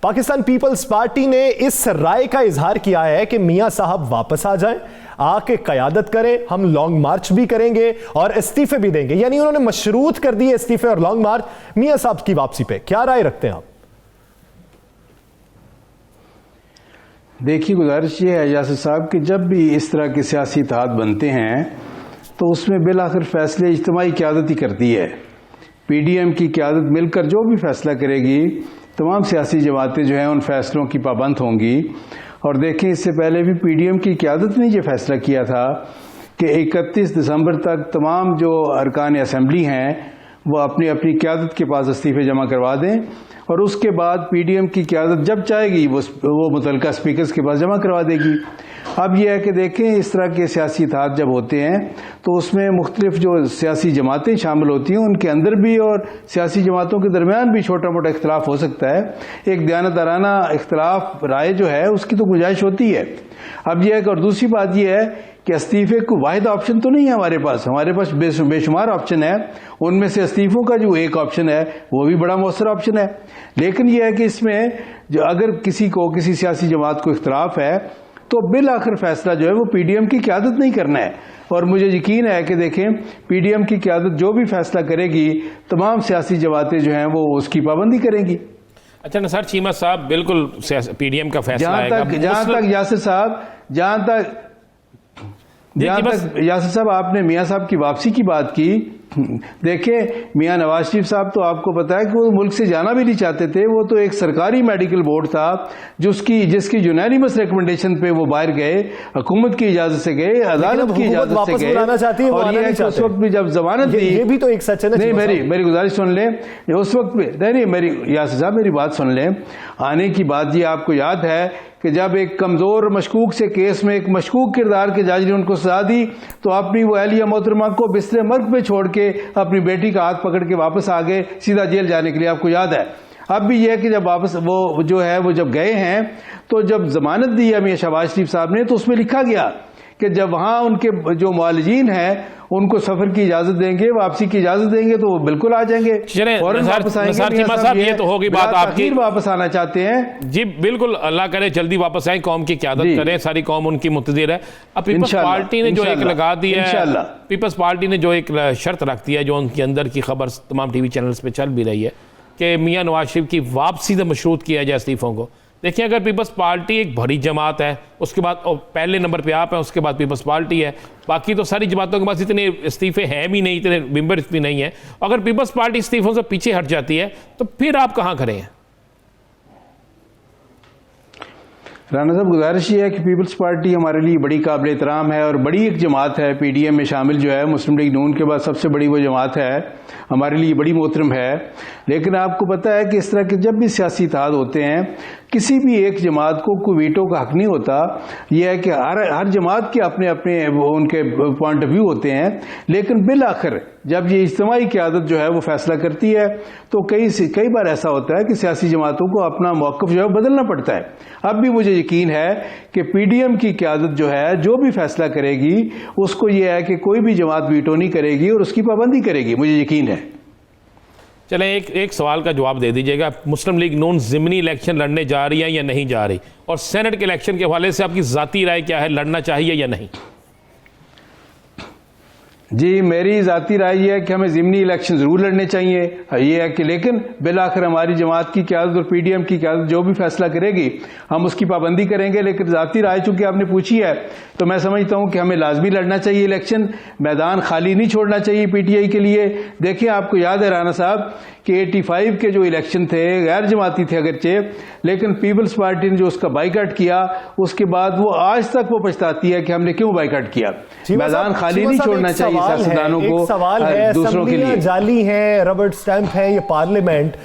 पाकिस्तान पीपल्स पार्टी ने इस राय का इजहार किया है कि मियां साहब वापस आ जाएं, आके कयादत करें, हम लॉन्ग मार्च भी करेंगे और इस्तीफे भी देंगे। यानी उन्होंने मशरूत कर दिए इस्तीफे और लॉन्ग मार्च मियां साहब की वापसी पे। क्या राय रखते हैं आप? देखिए, गुजारिश ये है यासिर साहब कि जब भी इस तरह के सियासी इत्तेहाद बनते हैं तो उसमें बिलाखिर फैसले इज्तिमाई क़यादत ही करती है। पीडीएम की क़यादत मिलकर जो भी फैसला करेगी, तमाम सियासी जमातें जो हैं उन फैसलों की पाबंद होंगी। और देखें, इससे पहले भी पीडीएम की क़यादत ने ये फैसला किया था कि 31 दिसंबर तक तमाम जो अरकान असम्बली हैं वो अपनी अपनी क़यादत के पास इस्तीफे जमा करवा दें और उसके बाद पीडीएम की क़यादत जब चाहेगी वो मुतल्लिका स्पीकर्स के पास जमा करवा देगी। अब यह है कि देखें, इस तरह के सियासी इत्तेहाद जब होते हैं तो उसमें मुख्तलिफ जो सियासी जमातें शामिल होती हैं उनके अंदर भी और सियासी जमातों के दरमियान भी छोटा मोटा इख्तलाफ हो सकता है। एक दयानतदाराना इख्तलाफ राय जो है उसकी तो गुंजाइश होती है। अब यह है कि और दूसरी बात यह है कि इस्तीफे को वाहिद ऑप्शन तो नहीं है हमारे पास बेशुमार ऑप्शन है। उनमें से इस्तीफों का जो एक ऑप्शन है वो भी बड़ा मौसर ऑप्शन है। लेकिन यह है कि इसमें जो अगर किसी सियासी जमात को इख्तलाफ है तो बिल आखिर फैसला जो है वो पीडीएम की क़यादत नहीं करना है। और मुझे यकीन है कि देखें, पीडीएम की क़यादत जो भी फैसला करेगी तमाम सियासी जमातें जो हैं वो उसकी पाबंदी करेंगी। अच्छा निसार चीमा साहब, बिल्कुल पीडीएम का फैसला जहां तक यासिर साहब आपने मियां साहब की वापसी की बात की, देखें मियां नवाज शरीफ साहब तो आपको पता है कि वो मुल्क से जाना भी नहीं चाहते थे। वो तो एक सरकारी मेडिकल बोर्ड था जिसकी यूनानिमस रिकमेंडेशन पे वो बाहर गए, हुकूमत की इजाजत से गए, अदालत की इजाजत से गए। और ये उस वक्त भी जब जमानत दी, ये भी तो एक सच है ना। नहीं, मेरी गुजारिश सुन लें, उस वक्त भी नहीं, मेरी यासिर साहब मेरी बात सुन लें। आने की बात ये आपको याद है कि जब एक कमजोर मशकूक से केस में एक मशकूक किरदार के जज ने उनको सजा दी तो अपनी वो अहलिया मोहतरमा को बिस्तरे मर्ग पे छोड़ के अपनी बेटी का हाथ पकड़ के वापस आ गए सीधा जेल जाने के लिए, आपको याद है। अब भी यह है कि जब वापस वो जो है वो जब गए हैं तो जब जमानत दी है मियां शहबाज शरीफ साहब ने तो उसमें लिखा गया कि जब वहां उनके जो मुआलिजीन हैं उनको सफर की इजाजत देंगे, वापसी की इजाजत देंगे तो वो बिल्कुल आ जाएंगे, फौरन वापस आएंगे। ये तो होगी बात आपकी, वापस आना चाहते हैं जी, बिल्कुल, अल्लाह करे जल्दी वापस आए, कौम की क़यादत करें, सारी कौम उनकी मुंतज़िर है। अब पीपल्स पार्टी ने जो एक लगा दिया है, पीपल्स पार्टी ने जो एक शर्त रख दी है, जो उनके अंदर की खबर तमाम टीवी चैनल्स पे चल भी रही है कि मियां नवाज शरीफ की वापसी से मशरूत किया जाए इस्तीफों को। देखिए, अगर पीपल्स पार्टी एक बड़ी जमात है, उसके बाद पहले नंबर पे आप हैं, उसके बाद पीपल्स पार्टी है, बाकी तो सारी जमातों के पास इतने इस्तीफे हैं भी नहीं, इतने मेंबर्स भी नहीं है। अगर पीपल्स पार्टी इस्तीफों से पीछे हट जाती है तो फिर आप कहाँ खड़े हैं? राना साहब, गुजारिश ये है कि पीपल्स पार्टी हमारे लिए बड़ी काबिल एहतराम है और बड़ी एक जमात है। पीडीएम में शामिल जो है मुस्लिम लीग नून के बाद सबसे बड़ी वो जमात है, हमारे लिए बड़ी मोहतरम है। लेकिन आपको पता है कि इस तरह के जब भी सियासी इत्तेहाद होते हैं किसी भी एक जमात को कोई वीटो का हक नहीं होता। यह है कि हर जमात के अपने अपने उनके पॉइंट ऑफ व्यू होते हैं, लेकिन बिल आखिर जब ये इज्तिमाई क़यादत जो है वो फैसला करती है तो कई बार ऐसा होता है कि सियासी जमातों को अपना मौक़िफ़ जो है बदलना पड़ता है। अब भी मुझे यकीन है कि पीडीएम की क़यादत जो है जो भी फैसला करेगी उसको ये है कि कोई भी जमात वीटो नहीं करेगी और उसकी पाबंदी करेगी, मुझे यकीन है। चलें, एक सवाल का जवाब दे दीजिएगा, मुस्लिम लीग नून ज़िमनी इलेक्शन लड़ने जा रही है या नहीं जा रही, और सेनेट के इलेक्शन के हवाले से आपकी ज़ाती राय क्या है, लड़ना चाहिए या नहीं? जी, मेरी ज़ाती राय ये है कि हमें ज़िमनी इलेक्शन ज़रूर लड़ने चाहिए। ये है कि लेकिन बिलाखिर हमारी जमात की क़यादत और पीडीएम की क़यादत जो भी फैसला करेगी हम उसकी पाबंदी करेंगे। लेकिन ज़ाती राय चूँकि आपने पूछी है तो मैं समझता हूँ कि हमें लाजमी लड़ना चाहिए इलेक्शन, मैदान खाली नहीं छोड़ना चाहिए पीटीआई के लिए। देखिए, आपको याद है राना साहब कि 85 के जो इलेक्शन थे गैर जमाती थे अगरचे, लेकिन पीपल्स पार्टी ने जो उसका बाइकाट किया उसके बाद वो आज तक वो पछताती है कि हमने क्यों बाइकाट किया। मैदान खाली नहीं छोड़ना चाहिए सियासतदानों को सवाल है, दूसरों के लिए। जाली है, रबड़ स्टैंप है ये पार्लियामेंट।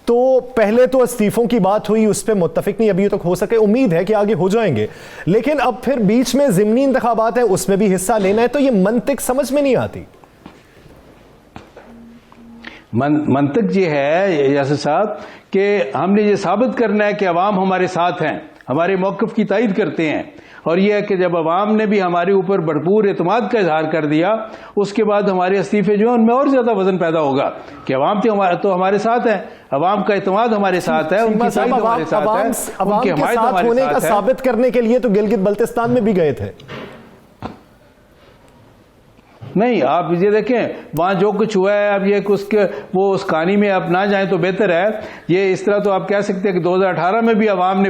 तो पहले तो इस्तीफों की बात हुई, उस पर मुत्तफिक नहीं अभी तक हो सके, उम्मीद है कि आगे हो जाएंगे, लेकिन अब फिर बीच में ज़िमनी इंतखाबात है उसमें भी हिस्सा लेना है, तो ये मंतिक समझ में नहीं आती। मंतक ये है यासिर साहब कि हमने ये साबित करना है कि अवाम हमारे साथ हैं, हमारे मौक़िफ़ की तायद करते हैं। और यह है कि जब अवाम ने भी हमारे ऊपर भरपूर एतमाद का इजहार कर दिया उसके बाद हमारे इस्तीफे जो हैं उनमें और ज़्यादा वजन पैदा होगा कि अवाम तो हमारे साथ है, अवाम का एतमाद हमारे साथ है, उनकी तायद हमारे साथ है, उनकी हिमायत हमारे होने का साथ है। साबित करने के लिए तो गिलगित बल्तिस्तान में भी गए थे। नहीं, आप ये देखें वहाँ जो कुछ हुआ है, अब ये उसके वो उस कहानी में आप ना जाएं तो बेहतर है। ये इस तरह तो आप कह सकते हैं कि 2018 में भी अवाम ने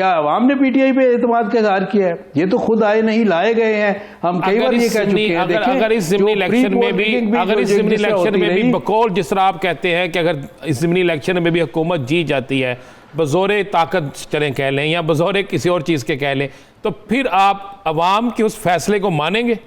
अवाम ने पीटीआई पे एतमाद का इजहार किया है? ये तो खुद आए नहीं लाए गए हैं। हम कई बार ये कह चुके हैं। अगर इस ज़िमनी इलेक्शन में भी बकौल जिस तरह आप कहते हैं कि अगर इस ज़िमनी इलेक्शन में भी हुकूमत जीत जाती है बज़ोरे ताकत चलें कह लें या बज़ोरे किसी और चीज़ के कह लें, तो फिर आप अवाम के उस फैसले को मानेंगे?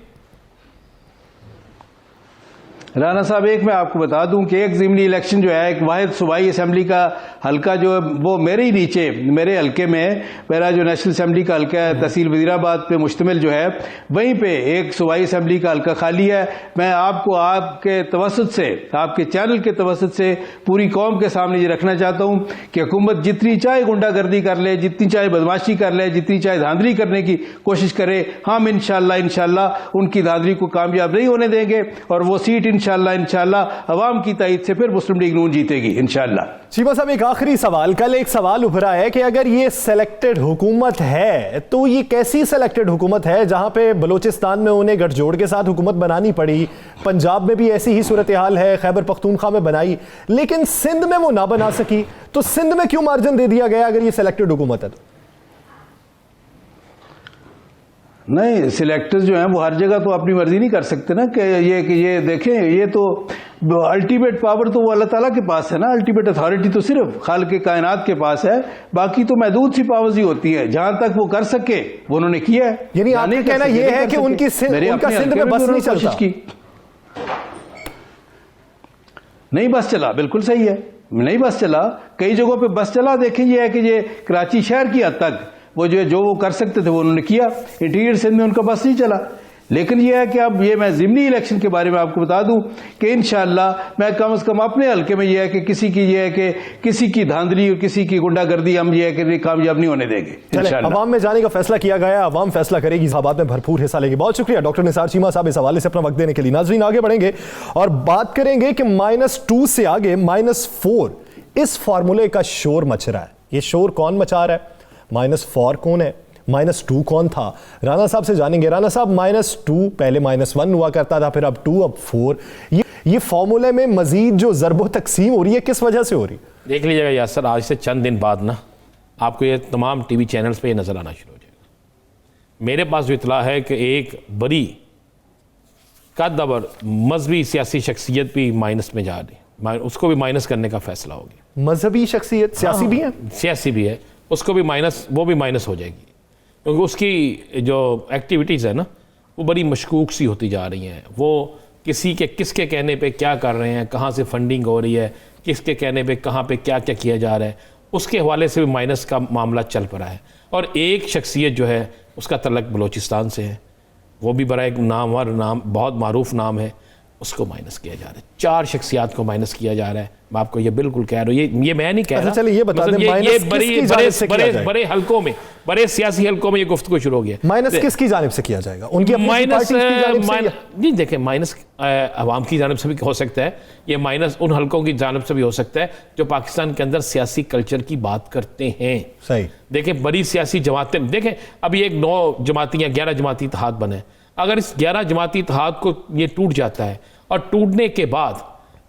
राना साहब, एक मैं आपको बता दूं कि एक ज़िमनी इलेक्शन जो है एक वाहिद सूबाई असम्बली का हल्का जो है वो मेरे ही नीचे मेरे हल्के में, मेरा जो नेशनल असम्बली का हल्का है तहसील वज़ीराबाद पे मुश्तमिल जो है, वहीं पे एक सूबाई असम्बली का हल्का खाली है। मैं आपको आपके तवस्सुत से, आपके चैनल के तवस्सुत से पूरी कौम के सामने ये रखना चाहता हूँ कि हुकूमत जितनी चाहे गुंडागर्दी कर ले, जितनी चाहे बदमाशी कर ले, जितनी चाहे धांधली करने की कोशिश करे, हम इंशाअल्लाह उनकी धांधली को कामयाब नहीं होने देंगे और वो सीट इंशाअल्लाह अवाम की तायद से फिर मुस्लिम लीग नून जीतेगी इंशाअल्लाह। चीमा साहब, एक आखिरी सवाल, कल एक सवाल उभरा है कि अगर ये सेलेक्टेड हुकूमत है तो ये कैसी सेलेक्टेड हुकूमत है जहां पे बलोचिस्तान में उन्हें गठजोड़ के साथ हुकूमत बनानी पड़ी, पंजाब में भी ऐसी ही सूरत हाल है, खैबर पख्तूनख्वा में बनाई लेकिन सिंध में वो ना बना सकी, तो सिंध में क्यों मार्जिन दे दिया गया अगर ये सेलेक्टेड हुकूमत है तो? नहीं, सिलेक्टर्स जो हैं वो हर जगह तो अपनी मर्जी नहीं कर सकते ना कि ये देखें, ये तो अल्टीमेट पावर तो वो अल्लाह ताला के पास है ना, अल्टीमेट अथॉरिटी तो सिर्फ खालिक के कायनात के पास है, बाकी तो महदूद सी पावर्स ही होती है। जहां तक वो कर सके वो उन्होंने किया है। यानी आपका कहना ये है कि उनका सिंध में बस नहीं चलता, नहीं बस चला, बिल्कुल सही है, नहीं बस चला, कई जगहों पे बस चला। देखें ये है कि ये कराची शहर की हद तक वो जो वो कर सकते थे वो उन्होंने किया, इंटीरियर सिंध में उनका बस नहीं चला। लेकिन यह है कि अब ये मैं ज़िमनी इलेक्शन के बारे में आपको बता दूं कि इंशाअल्लाह मैं कम से कम अपने हल्के में यह है कि किसी की धांधली और किसी की गुंडागर्दी हम ये है कि कामयाब नहीं होने देंगे इंशाअल्लाह। अवाम में जाने का फैसला किया गया, अवाम फैसला करेगी, इस बात में भरपूर हिस्सा लेगी। बहुत शुक्रिया डॉक्टर निसार चीमा साहब इस हवाले से अपना वक्त देने के लिए। नाज़रीन, आगे बढ़ेंगे और बात करेंगे कि -2 से आगे -4 इस फार्मूले का शोर मच रहा है। ये शोर कौन मचा रहा है? -4 कौन है? -2 कौन था? राना साहब से जानेंगे। राना साहब, -2 पहले -1 हुआ करता था, फिर अब 2, अब 4, ये फॉर्मूले में मजीद जो ज़रबो तकसीम हो रही है किस वजह से हो रही? देख लीजिएगा यासर, आज से चंद दिन बाद ना आपको ये तमाम टीवी चैनल्स पे ये नज़र आना शुरू हो जाएगा। मेरे पास जो इतला है कि एक बड़ी कदबर मजहबी सियासी शख्सियत भी माइनस में जा रही, उसको भी माइनस करने का फैसला हो गया। मजहबी शख्सियत सियासी भी है? सियासी भी है, उसको भी माइनस, वो भी माइनस हो जाएगी क्योंकि उसकी जो एक्टिविटीज़ है ना वो बड़ी मशकूक सी होती जा रही हैं। वो किसके कहने पे क्या कर रहे हैं, कहाँ से फंडिंग हो रही है, किसके कहने पे कहाँ पे क्या क्या किया जा रहा है, उसके हवाले से भी माइनस का मामला चल पड़ा है। और एक शख्सियत जो है उसका तल्लुक़ बलोचिस्तान से है, वो भी बड़ा एक नाम बहुत मारूफ नाम है, उसको माइनस किया जा रहा है। 4 शख्सियात को माइनस किया जा रहा है। मैं आपको ये बिल्कुल कह रहा हूँ, ये मैं नहीं कह रहा। चलिए ये बता दें, बड़े हल्कों में, बड़े सियासी हल्कों में ये गुफ्तगू शुरू हो गया। माइनस किसकी जानिब से किया जाएगा? उनकी माइनस नहीं, देखें, माइनस अवाम की जानिब से भी हो सकता है, ये माइनस उन हल्कों की जानिब से भी हो सकता है जो पाकिस्तान के अंदर सियासी कल्चर की बात करते हैं। सही, देखें, बड़ी सियासी जमातें, देखें अभी एक 9 जमाती या 11 जमाती इत्तेहाद बने, अगर इस 11 जमाती इत्तेहाद को ये टूट जाता है और टूटने के बाद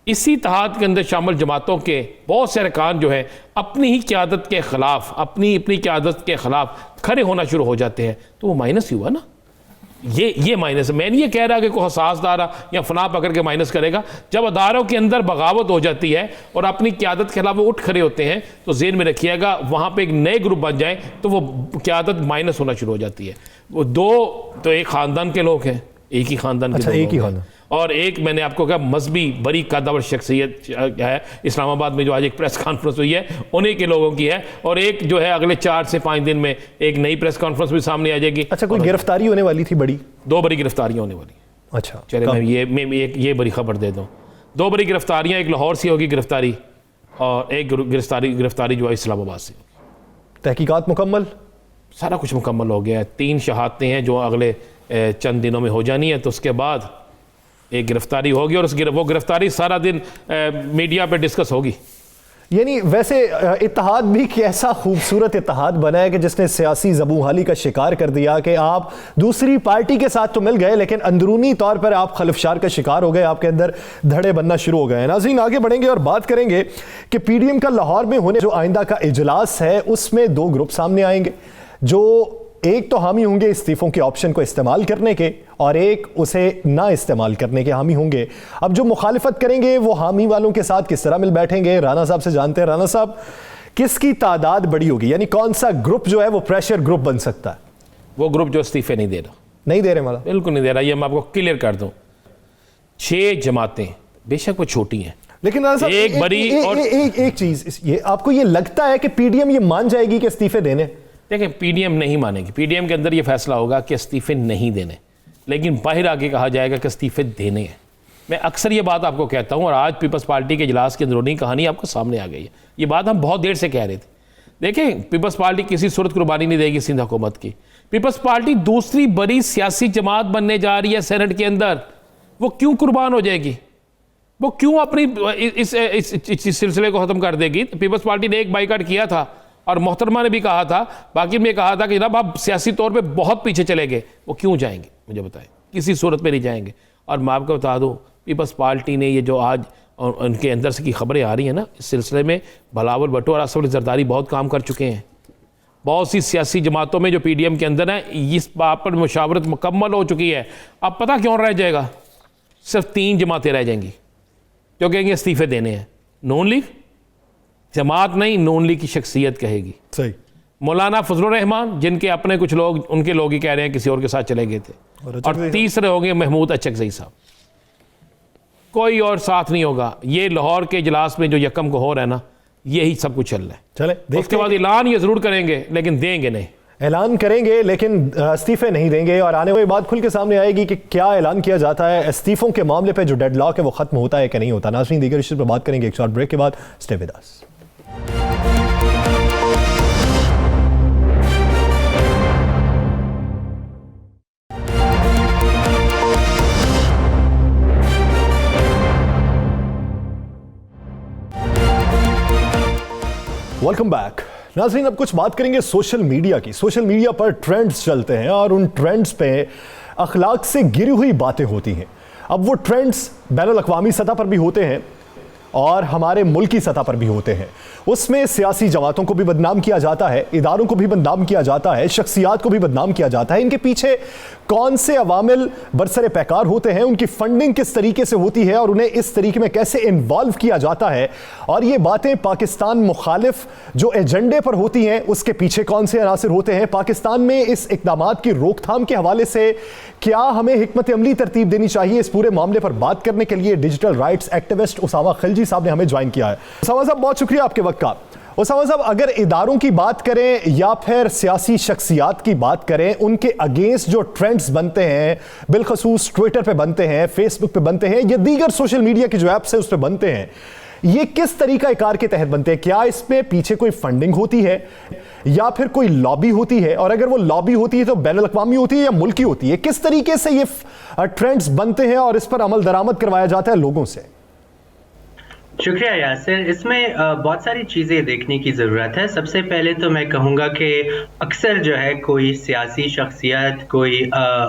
इसी इत्तेहाद के अंदर शामिल जमातों के बहुत से अरकान जो है अपनी ही क़यादत के ख़िलाफ़, अपनी क़यादत के ख़िलाफ़ खड़े होना शुरू हो जाते हैं, तो वो माइनस ही हुआ ना। ये माइनस है। मैं नहीं ये कह रहा कि कोई हसास दारा या फना पकड़ के माइनस करेगा। जब अदारों के अंदर बगावत हो जाती है और अपनी क़यादत के खिलाफ वो उठ खड़े होते हैं, तो ज़हन में रखिएगा वहाँ पे एक नए ग्रुप बन जाए तो वो क़यादत माइनस होना शुरू हो जाती है। वो दो तो एक ख़ानदान के लोग हैं, एक ही ख़ानदान के, अच्छा, एक ही खानदान, और एक मैंने आपको कहा मजहबी बड़ी कदवर शख्सियत है इस्लामाबाद में जो आज एक प्रेस कॉन्फ्रेंस हुई है उन्हीं के लोगों की है, और एक जो है अगले 4 से 5 दिन में एक नई प्रेस कॉन्फ्रेंस भी सामने आ जाएगी। अच्छा, कोई गिरफ्तारी होने वाली थी? बड़ी 2 बड़ी गिरफ्तारियां होने वाली। अच्छा, चले मैं ये बड़ी खबर दे दूँ। 2 बड़ी गिरफ्तारियां, एक लाहौर से होगी गिरफ्तारी और एक गिरफ्तारी जो है इस्लामाबाद से। तहकीकात मुकम्मल, सारा कुछ मुकम्मल हो गया है। 3 शहादतें हैं जो अगले चंद दिनों में हो जानी है, तो उसके बाद एक गिरफ्तारी होगी और वो गिरफ्तारी सारा दिन मीडिया पे डिस्कस होगी। यानी वैसे इत्तेहाद भी कैसा खूबसूरत इत्तेहाद बना है कि जिसने सियासी ज़बूहाली का शिकार कर दिया कि आप दूसरी पार्टी के साथ तो मिल गए लेकिन अंदरूनी तौर पर आप खलफशार का शिकार हो गए, आपके अंदर धड़े बनना शुरू हो गए। नाज़रीन, आगे बढ़ेंगे और बात करेंगे कि पीडीएम का लाहौर में होने जो आइंदा का इजलास है उसमें 2 ग्रुप सामने आएंगे, जो एक तो हामी होंगे इस्तीफों के ऑप्शन को इस्तेमाल करने के और एक उसे ना इस्तेमाल करने के हामी होंगे। अब जो मुखालिफत करेंगे वो हामी वालों के साथ किस तरह मिल बैठेंगे, राना साहब से जानते हैं। राना साहब, किसकी तादाद बड़ी होगी, यानी कौन सा ग्रुप जो है वो प्रेशर ग्रुप बन सकता है? वो ग्रुप जो इस्तीफे नहीं दे रहा, नहीं दे रहे वाला, बिल्कुल नहीं दे रहा। ये मैं आपको क्लियर कर दूं। 6 जमातें बेशक वो छोटी हैं, लेकिन राना साहब एक बड़ी और एक चीज, ये आपको ये लगता है कि पीडीएम ये मान जाएगी कि इस्तीफे देने? देखें, पीडीएम नहीं मानेगी। पीडीएम के अंदर ये फैसला होगा कि इस्तीफे नहीं देने, लेकिन बाहर आके कहा जाएगा कि इस्तीफे देने हैं। मैं अक्सर ये बात आपको कहता हूँ और आज पीपल्स पार्टी के इजलास की अंदरूनी कहानी आपको सामने आ गई है। ये बात हम बहुत देर से कह रहे थे। देखें, पीपल्स पार्टी किसी सूरत कुर्बानी नहीं देगी सिंध हुकूमत की। पीपल्स पार्टी दूसरी बड़ी सियासी जमात बनने जा रही है सेनेट के अंदर। वो क्यों कुर्बान हो जाएगी? वो क्यों अपनी इस सिलसिले को ख़त्म कर देगी? पीपल्स पार्टी ने एक बाइकाट किया था और मोहतरमा ने भी कहा था, बाकी में कहा था कि जनाब आप सियासी तौर पे बहुत पीछे चले गए। वो क्यों जाएंगे मुझे बताएं? किसी सूरत में नहीं जाएंगे। और मैं आपको बता दूं, पीपल्स पार्टी ने ये जो आज उनके अंदर से की खबरें आ रही हैं ना, इस सिलसिले में बिलावल भुट्टो और असद जरदारी बहुत काम कर चुके हैं। बहुत सी सियासी जमातों में जो पीडीएम के अंदर है, इस बात पर मुशावरत मुकम्मल हो चुकी है। अब पता क्यों रह जाएगा? सिर्फ 3 जमातें रह जाएंगी जो कहेंगे इस्तीफे देने हैं। नून लीग जमात नहीं, नून लीग की शख्सियत कहेगी। सही। मौलाना फजलुर रहमान, जिनके अपने कुछ लोग, उनके लोग ही कह रहे हैं किसी और के साथ चले गए थे। और तीसरे होंगे महमूद अचकज़ई साहब। कोई और साथ नहीं होगा। ये लाहौर के इजलास में जो यकम को हो रहा है ना, यही सब कुछ चल रहा है। चले, उसके बाद ऐलान ये जरूर करेंगे लेकिन देंगे नहीं। ऐलान करेंगे लेकिन इस्तीफे नहीं देंगे। और आने वाली बात खुल के सामने आएगी कि क्या ऐलान किया जाता है इस्तीफों के मामले पे, जो डेडलॉक है वो खत्म होता है कि नहीं होता। नाज़रीन, दीगर इश्यूज़ पर बात करेंगे एक शॉर्ट ब्रेक के बाद। Stay with us. Welcome back. नाज़रीन, अब कुछ बात करेंगे सोशल मीडिया की। सोशल मीडिया पर ट्रेंड्स चलते हैं और उन ट्रेंड्स पे अखलाक से गिरी हुई बातें होती हैं। अब वो ट्रेंड्स बैनुल अक़वामी सतह पर भी होते हैं और हमारे मुल्की सतह पर भी होते हैं। उसमें सियासी जमातों को भी बदनाम किया जाता है, इदारों को भी बदनाम किया जाता है, शख्सियात को भी बदनाम किया जाता है। इनके पीछे कौन से अवामिल बरसरे पैकार होते हैं, उनकी फंडिंग किस तरीके से होती है और उन्हें इस तरीके में कैसे इन्वॉल्व किया जाता है, और ये बातें पाकिस्तान मुखालिफ जो एजेंडे पर होती हैं उसके पीछे कौन से अनासिर होते हैं। पाकिस्तान में इस इक़दामात की रोकथाम के हवाले से क्या हमें हिकमत अमली तरतीब देनी चाहिए, इस पूरे मामले पर बात करने के लिए digital rights activist Usama Khilji साहब ने हमें ज्वाइन किया है। उसामा साहब, बहुत शुक्रिया आपके वक्त का। उसामा साहब, अगर इदारों की बात करें या फिर सियासी शख्सियात की बात करें, उनके अगेंस्ट जो ट्रेंड्स बनते हैं, बिलखसूस ट्विटर पे बनते हैं, फेसबुक पे बनते हैं, या दीगर सोशल मीडिया की जो ऐप्स है उस पर बनते हैं, ये किस तरीका कार के तहत बनते हैं? क्या इसमें पीछे कोई फंडिंग होती है या फिर कोई लॉबी होती है? और अगर वो लॉबी होती है तो बैनुल अक़वामी होती है या मुल्की होती है? किस तरीके से ये ट्रेंड्स बनते हैं और इस पर अमल दरामद करवाया जाता है लोगों से? शुक्रिया यासिर। इसमें बहुत सारी चीज़ें देखने की ज़रूरत है। सबसे पहले तो मैं कहूँगा कि अक्सर जो है कोई सियासी शख्सियत, कोई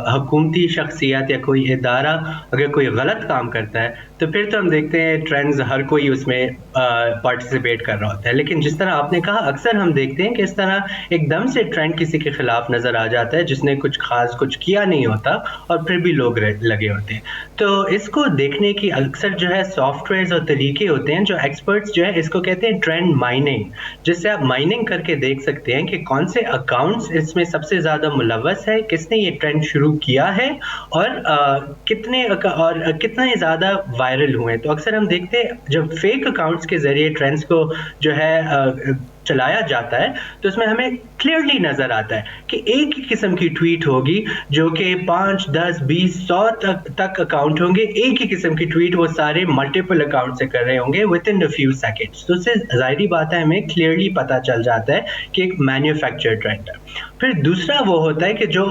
हुकूमती शख्सियत या कोई इदारा अगर कोई गलत काम करता है तो फिर तो हम देखते हैं ट्रेंड्स हर कोई उसमें पार्टिसिपेट कर रहा होता है। लेकिन जिस तरह आपने कहा, अक्सर हम देखते हैं कि इस तरह एकदम से ट्रेंड किसी के खिलाफ नज़र आ जाता है जिसने कुछ खास कुछ किया नहीं होता और फिर भी लोग लगे होते हैं। तो इसको देखने की अक्सर जो है सॉफ्टवेयर और तरीके होते हैं जो एक्सपर्ट्स जो है इसको कहते हैं ट्रेंड माइनिंग, जिससे आप माइनिंग करके देख सकते हैं कि कौन से अकाउंट्स इसमें सबसे ज़्यादा मुलव्वस है, किसने ये ट्रेंड शुरू किया है और कितने ज़्यादा वायरल हुए हैं। तो अक्सर हम देखते हैं जब फेक अकाउंट्स के ज़रिए ट्रेंड्स को जो है चलाया जाता है तो उसमें हमें क्लियरली नजर आता है कि एक ही किस्म की ट्वीट होगी जो कि 5, 10, 20, 100 तक अकाउंट होंगे, एक ही किस्म की ट्वीट वो सारे मल्टीपल अकाउंट से कर रहे होंगे with in a few seconds. तो उससे जाहिर बात है हमें क्लियरली पता चल जाता है कि एक मैन्युफैक्चर ट्रेंड है। फिर दूसरा वो होता है कि जो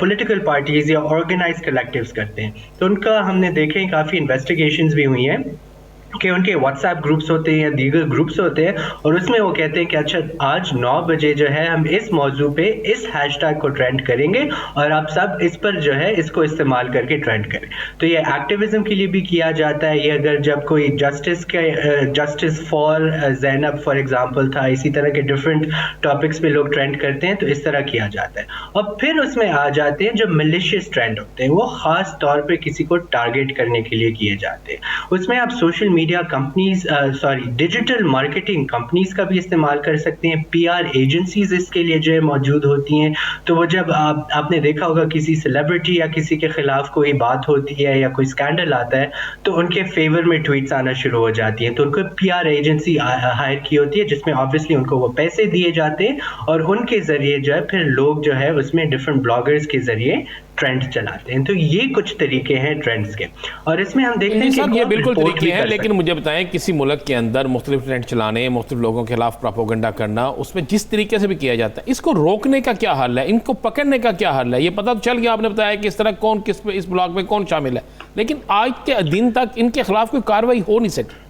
पॉलिटिकल पार्टीज या ऑर्गेनाइज कलेक्टिव्स करते हैं, तो उनका हमने देखे काफ़ी इन्वेस्टिगेशंस भी हुई हैं कि उनके व्हाट्सएप ग्रुप्स होते हैं या दीगर ग्रुप्स होते हैं और उसमें वो कहते हैं कि अच्छा आज 9 बजे जो है हम इस मौजू पे इस हैशटैग को ट्रेंड करेंगे और आप सब इस पर जो है इसको इस्तेमाल करके ट्रेंड करें। तो ये एक्टिविज्म के लिए भी किया जाता है। ये अगर जब कोई justice for Zainab for example था, इसी तरह के डिफरेंट टॉपिक्स पे लोग ट्रेंड करते हैं तो इस तरह किया जाता है। और फिर उसमें आ जाते हैं जो मिलिशियस ट्रेंड होते हैं, वो ख़ास तौर पर किसी को टारगेट करने के लिए किए जाते हैं। उसमें आप social media companies digital marketing companies का भी इस्तेमाल कर सकते हैं। पीआर एजेंसीज इसके लिए जो है मौजूद होती हैं। तो वो जब आपने देखा होगा किसी सेलिब्रिटी या किसी के खिलाफ कोई बात होती है या कोई स्कैंडल आता है तो उनके फेवर में ट्वीट्स आना शुरू हो जाती हैं। तो उनको पीआर एजेंसी हायर की होती है जिसमें ऑब्वियसली उनको वो पैसे दिए जाते हैं और उनके जरिए जो है फिर लोग जो है उसमें डिफरेंट ब्लॉगर्स के जरिए ट्रेंड चलाते हैं। तो ये कुछ तरीके हैं ट्रेंड्स के और इसमें हम देखते हैं कि ये बिल्कुल तरीके हैं। लेकिन मुझे बताएं, किसी मुल्क के अंदर मुख्तलिफ ट्रेंड चलाने, मुख्तलिफ लोगों के खिलाफ प्रोपेगेंडा करना, उसमें जिस तरीके से भी किया जाता है, इसको रोकने का क्या हल है, इनको पकड़ने का क्या हल है? ये पता तो चल गया, आपने बताया कि इस तरह कौन किस पे, इस ब्लॉग में कौन शामिल है, लेकिन आज के दिन तक इनके खिलाफ कोई कार्रवाई हो नहीं सकी।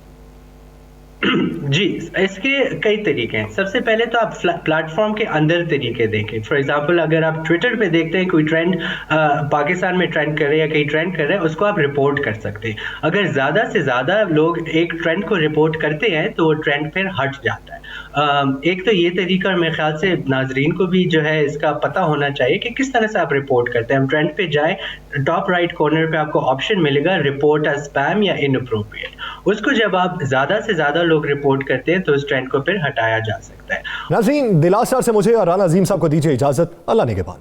जी, इसके कई तरीके हैं। सबसे पहले तो आप प्लेटफॉर्म के अंदर तरीके देखें। फॉर एग्जांपल अगर आप ट्विटर पे देखते हैं कोई ट्रेंड पाकिस्तान में ट्रेंड कर रहे हैं या कहीं ट्रेंड कर रहे हैं, उसको आप रिपोर्ट कर सकते हैं। अगर ज़्यादा से ज़्यादा लोग एक ट्रेंड को रिपोर्ट करते हैं तो वो ट्रेंड फिर हट जाता है। एक तो ये तरीका, मेरे ख्याल से नाजरीन को भी जो है इसका पता होना चाहिए कि किस तरह से आप रिपोर्ट करते हैं। हम ट्रेंड पे जाए, टॉप राइट कॉर्नर पे आपको ऑप्शन मिलेगा रिपोर्ट एज स्पैम या इनअप्रोप्रिएट। उसको जब आप ज़्यादा से ज़्यादा लोग रिपोर्ट करते हैं तो उस ट्रेंड को फिर हटाया जा सकता है। नाज़रीन, दिलासर से मुझे और राना अजीम साहब को दीजिए इजाजत। अल्लाह ने के बाद।